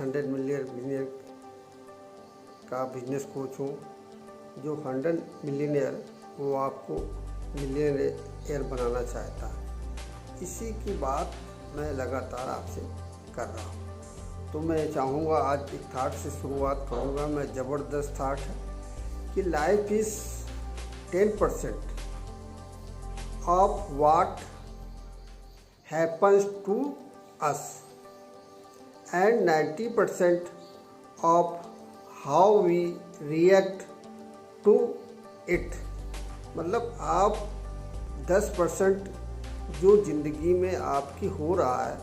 100 million billion का business coach हूँ, जो 100 मिलियनियर वो आपको मिलियनियर बनाना चाहता है। इसी की बात मैं लगातार आपसे कर रहा हूँ। तो मैं चाहूँगा आज एक थाट से शुरुआत करूँगा। मैं ज़बरदस्त थाट है कि life is 10% of what happens to us and 90% of how we react to it. मतलब आप 10% जो ज़िंदगी में आपकी हो रहा है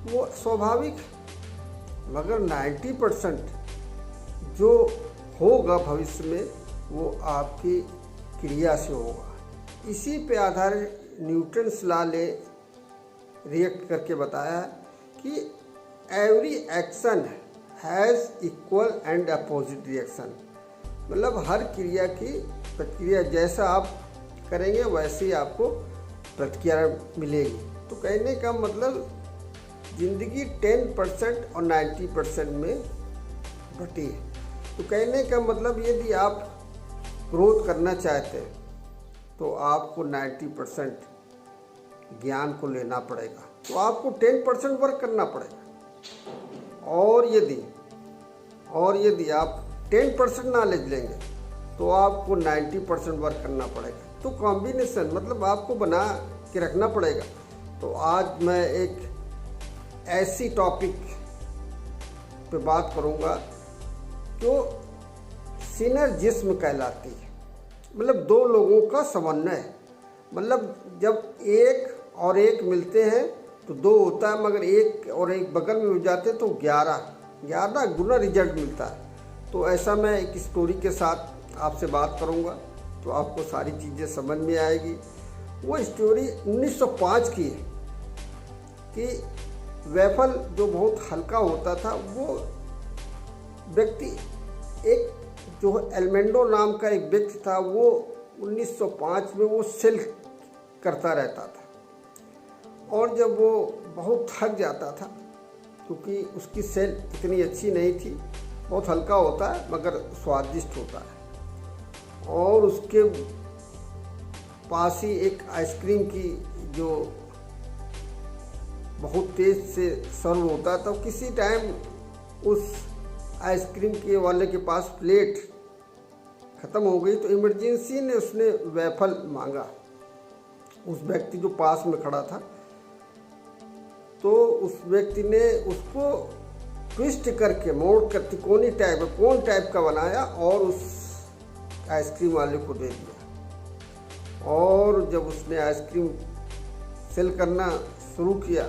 वो स्वाभाविक है, मगर 90% जो होगा भविष्य में वो आपकी क्रिया से होगा। इसी पे आधारित न्यूटन्स लॉ ने रिएक्ट करके बताया है कि every action has equal and opposite reaction. मतलब हर क्रिया की प्रतिक्रिया जैसा आप करेंगे वैसे ही आपको प्रतिक्रिया मिलेगी। तो कहने का मतलब ज़िंदगी 10% और 90% में बटी है। तो कहने का मतलब यदि आप ग्रोथ करना चाहते हैं तो आपको 90% ज्ञान को लेना पड़ेगा, तो आपको 10% वर्क करना पड़ेगा। और यदि आप 10% नॉलेज लेंगे तो आपको 90% वर्क करना पड़ेगा। तो कॉम्बिनेशन मतलब आपको बना के रखना पड़ेगा। तो आज मैं एक ऐसी टॉपिक पे बात करूँगा जो सिनर्जिज्म कहलाती है। मतलब दो लोगों का समन्वय। मतलब जब एक और एक मिलते हैं तो दो होता है, मगर एक और एक बगल में हो जाते हैं तो 11 गुना रिजल्ट मिलता है। तो ऐसा मैं एक स्टोरी के साथ आपसे बात करूंगा तो आपको सारी चीज़ें समझ में आएगी। वो स्टोरी 1905 की है कि वेफल जो बहुत हल्का होता था, वो व्यक्ति एक जो एल्मेंडो नाम का एक व्यक्ति था, वो 1905 में वो सेल करता रहता था। और जब वो बहुत थक जाता था, क्योंकि उसकी सेल इतनी अच्छी नहीं थी, बहुत हल्का होता है मगर स्वादिष्ट होता है, और उसके पास ही एक आइसक्रीम की जो बहुत तेज़ से सर्व होता था। किसी टाइम उस आइसक्रीम के वाले के पास प्लेट ख़त्म हो गई, तो इमरजेंसी ने उसने वेफल मांगा उस व्यक्ति जो पास में खड़ा था। तो उस व्यक्ति ने उसको ट्विस्ट करके मोड़ कर तिकोनी कोन टाइप का बनाया और उस आइसक्रीम वाले को दे दिया। और जब उसने आइसक्रीम सेल करना शुरू किया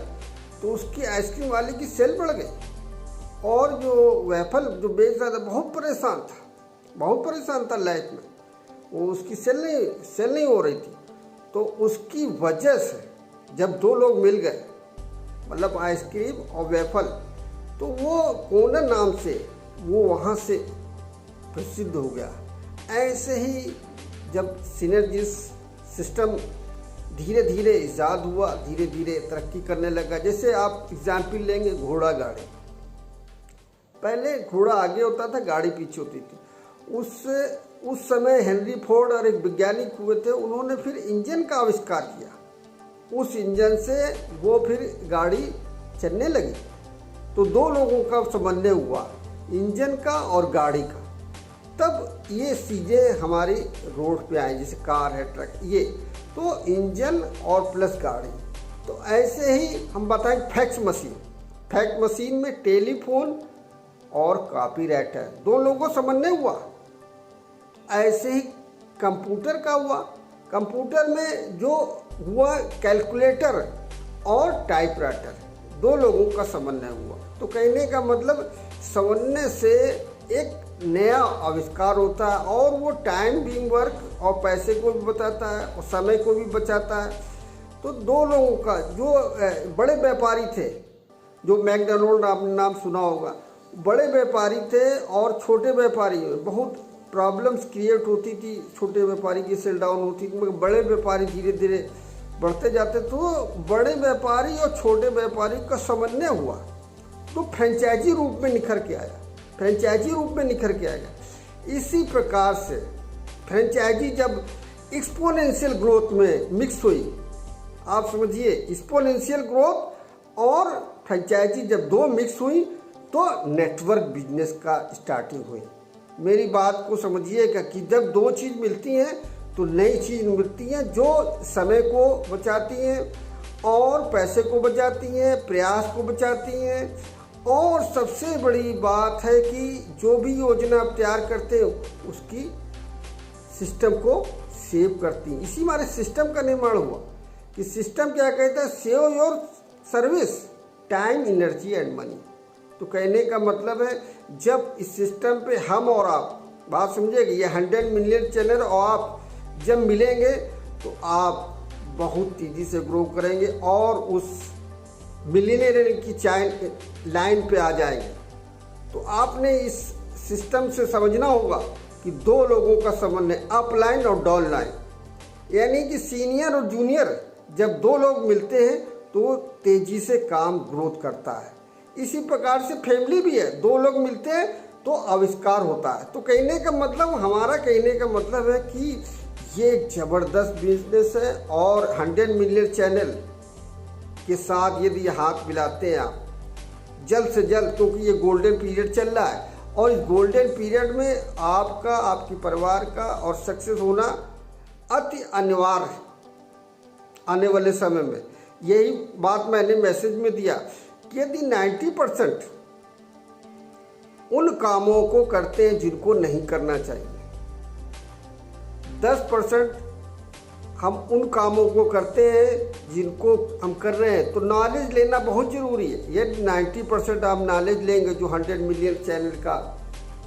तो उसकी आइसक्रीम वाले की सेल बढ़ गई, और जो वेफल जो बेच रहा था बहुत परेशान था लाइफ में, वो उसकी सेल नहीं हो रही थी। तो उसकी वजह से जब दो लोग मिल गए, मतलब आइसक्रीम और वेफल, तो वो कोनर नाम से वो वहाँ से प्रसिद्ध हो गया। ऐसे ही जब सिनर्जिस सिस्टम धीरे धीरे ईजाद हुआ, धीरे धीरे तरक्की करने लगा। जैसे आप एग्जाम्पल लेंगे घोड़ा गाड़ी, पहले घोड़ा आगे होता था, गाड़ी पीछे होती थी। उस समय हेनरी फोर्ड और एक वैज्ञानिक हुए थे, उन्होंने फिर इंजन का आविष्कार किया। उस इंजन से वो फिर गाड़ी चलने लगी। तो दो लोगों का समन्वय हुआ, इंजन का और गाड़ी का। तब ये चीज़ें हमारी रोड पे आई, जैसे कार है, ट्रक, ये तो इंजन और प्लस गाड़ी। तो ऐसे ही हम बताएं फैक्स मशीन में टेलीफोन और कॉपीराइटर दो लोगों समन्वय हुआ। ऐसे ही कंप्यूटर का हुआ। कंप्यूटर में जो हुआ कैलकुलेटर और टाइपराइटर, दो लोगों का समन्वय हुआ। तो कहने का मतलब समन्वय से एक नया आविष्कार होता है, और वो टाइम बीइंग वर्क और पैसे को भी बताता है और समय को भी बचाता है। तो दो लोगों का, जो बड़े व्यापारी थे, जो मैकडोनाल्ड आपने नाम सुना होगा, बड़े व्यापारी थे और छोटे व्यापारी में बहुत प्रॉब्लम्स क्रिएट होती थी। छोटे व्यापारी की सेल डाउन होती थी, मगर बड़े व्यापारी धीरे धीरे बढ़ते जाते। तो बड़े व्यापारी और छोटे व्यापारी का समन्वय हुआ तो फ्रेंचाइजी रूप में निखर के आया, फ्रेंचाइजी रूप में निखर के आएगा। इसी प्रकार से फ्रेंचाइजी जब एक्सपोनेंशियल ग्रोथ में मिक्स हुई, आप समझिए एक्सपोनेंशियल ग्रोथ और फ्रेंचाइजी जब दो मिक्स हुई तो नेटवर्क बिजनेस का स्टार्टिंग हुई। मेरी बात को समझिएगा कि जब दो चीज़ मिलती हैं तो नई चीज़ मिलती हैं जो समय को बचाती हैं और पैसे को बचाती हैं, प्रयास को बचाती हैं, और सबसे बड़ी बात है कि जो भी योजना आप तैयार करते हो उसकी सिस्टम को सेव करती हैं। इसी हमारे सिस्टम का निर्माण हुआ कि सिस्टम क्या कहता है, save your service time energy and money. तो कहने का मतलब है जब इस सिस्टम पे हम और आप, बात समझिएगा, ये 100 मिलियन चैनल और आप जब मिलेंगे तो आप बहुत तेज़ी से ग्रो करेंगे और उस मिलियनेयर की लाइन पे आ जाएंगे। तो आपने इस सिस्टम से समझना होगा कि दो लोगों का समन्वय, अप लाइन और डाउन लाइन, यानी कि सीनियर और जूनियर जब दो लोग मिलते हैं तो तेज़ी से काम ग्रोथ करता है। इसी प्रकार से फैमिली भी है, दो लोग मिलते हैं तो आविष्कार होता है। तो कहने का मतलब, हमारा कहने का मतलब है कि ये एक ज़बरदस्त बिजनेस है और 100 मिलियन चैनल के साथ यदि हाथ मिलाते हैं आप जल्द से जल्द, क्योंकि ये गोल्डन पीरियड चल रहा है और इस गोल्डन पीरियड में आपका, आपके परिवार का और सक्सेस होना अति अनिवार्य है आने वाले समय में। यही बात मैंने मैसेज में दिया कि यदि 90% उन कामों को करते हैं जिनको नहीं करना चाहिए, 10% हम उन कामों को करते हैं जिनको हम कर रहे हैं, तो नॉलेज लेना बहुत ज़रूरी है। यदि 90% आप नॉलेज लेंगे जो 100 मिलियन चैनल का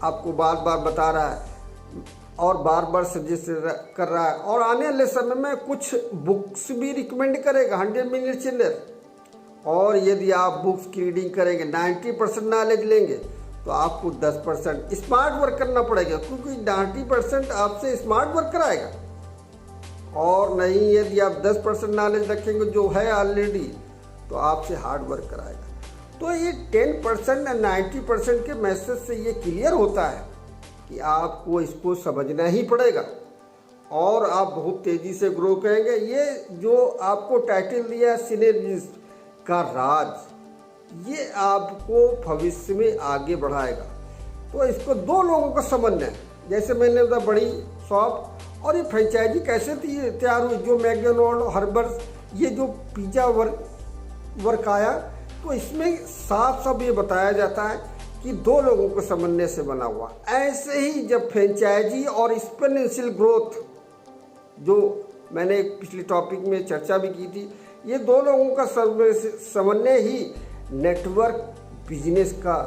आपको बार बार बता रहा है और बार बार सजेस्ट कर रहा है, और आने वाले समय में कुछ बुक्स भी रिकमेंड करेगा 100 मिलियन चैनल, और यदि आप बुक्स की रीडिंग करेंगे 90% नॉलेज लेंगे तो आपको 10% स्मार्ट वर्क करना पड़ेगा, क्योंकि 90% आपसे स्मार्ट वर्क कराएगा। और नहीं, यदि आप 10% नॉलेज रखेंगे जो है ऑलरेडी तो आपसे हार्ड वर्क कराएगा। तो ये 10% और 90% के मैसेज से ये क्लियर होता है कि आपको इसको समझना ही पड़ेगा और आप बहुत तेज़ी से ग्रो करेंगे। ये जो आपको टाइटल दिया है सिनर्जिस्ट का राज, ये आपको भविष्य में आगे बढ़ाएगा। तो इसको दो लोगों का समन्वय है, जैसे मैंने बताया बड़ी शॉप और ये फ्रेंचाइजी कैसे तैयार हुई, जो मैकडॉनल्ड, हर्बर्स, ये जो पिज़्ज़ा वर्क आया, तो इसमें साफ साफ ये बताया जाता है कि दो लोगों के समन्वय से बना हुआ। ऐसे ही जब फ्रेंचाइजी और एक्सपोनेंशियल ग्रोथ, जो मैंने पिछले टॉपिक में चर्चा भी की थी, ये दो लोगों का समन्वय ही नेटवर्क बिजनेस का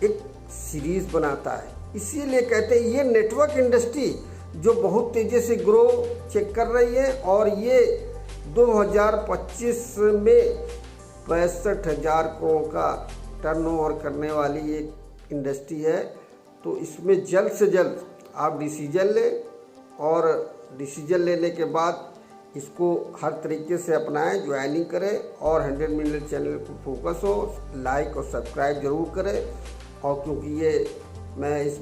एक सीरीज बनाता है। इसीलिए कहते हैं ये नेटवर्क इंडस्ट्री जो बहुत तेज़ी से ग्रो चेक कर रही है, और ये 2025 में 65,000 करोड़ का टर्नओवर करने वाली एक इंडस्ट्री है। तो इसमें जल्द से जल्द आप डिसीजन लें, और डिसीजन लेने के बाद इसको हर तरीके से अपनाएं, ज्वाइनिंग करें और 100 मिलियन चैनल को फोकस हो, लाइक और सब्सक्राइब जरूर करें। और क्योंकि ये मैं इस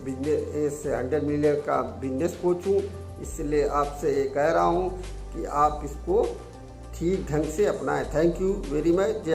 100 मिलियन का बिजनेस कोच हूँ, इसलिए आपसे ये कह रहा हूँ कि आप इसको ठीक ढंग से अपनाएं। Thank you very much.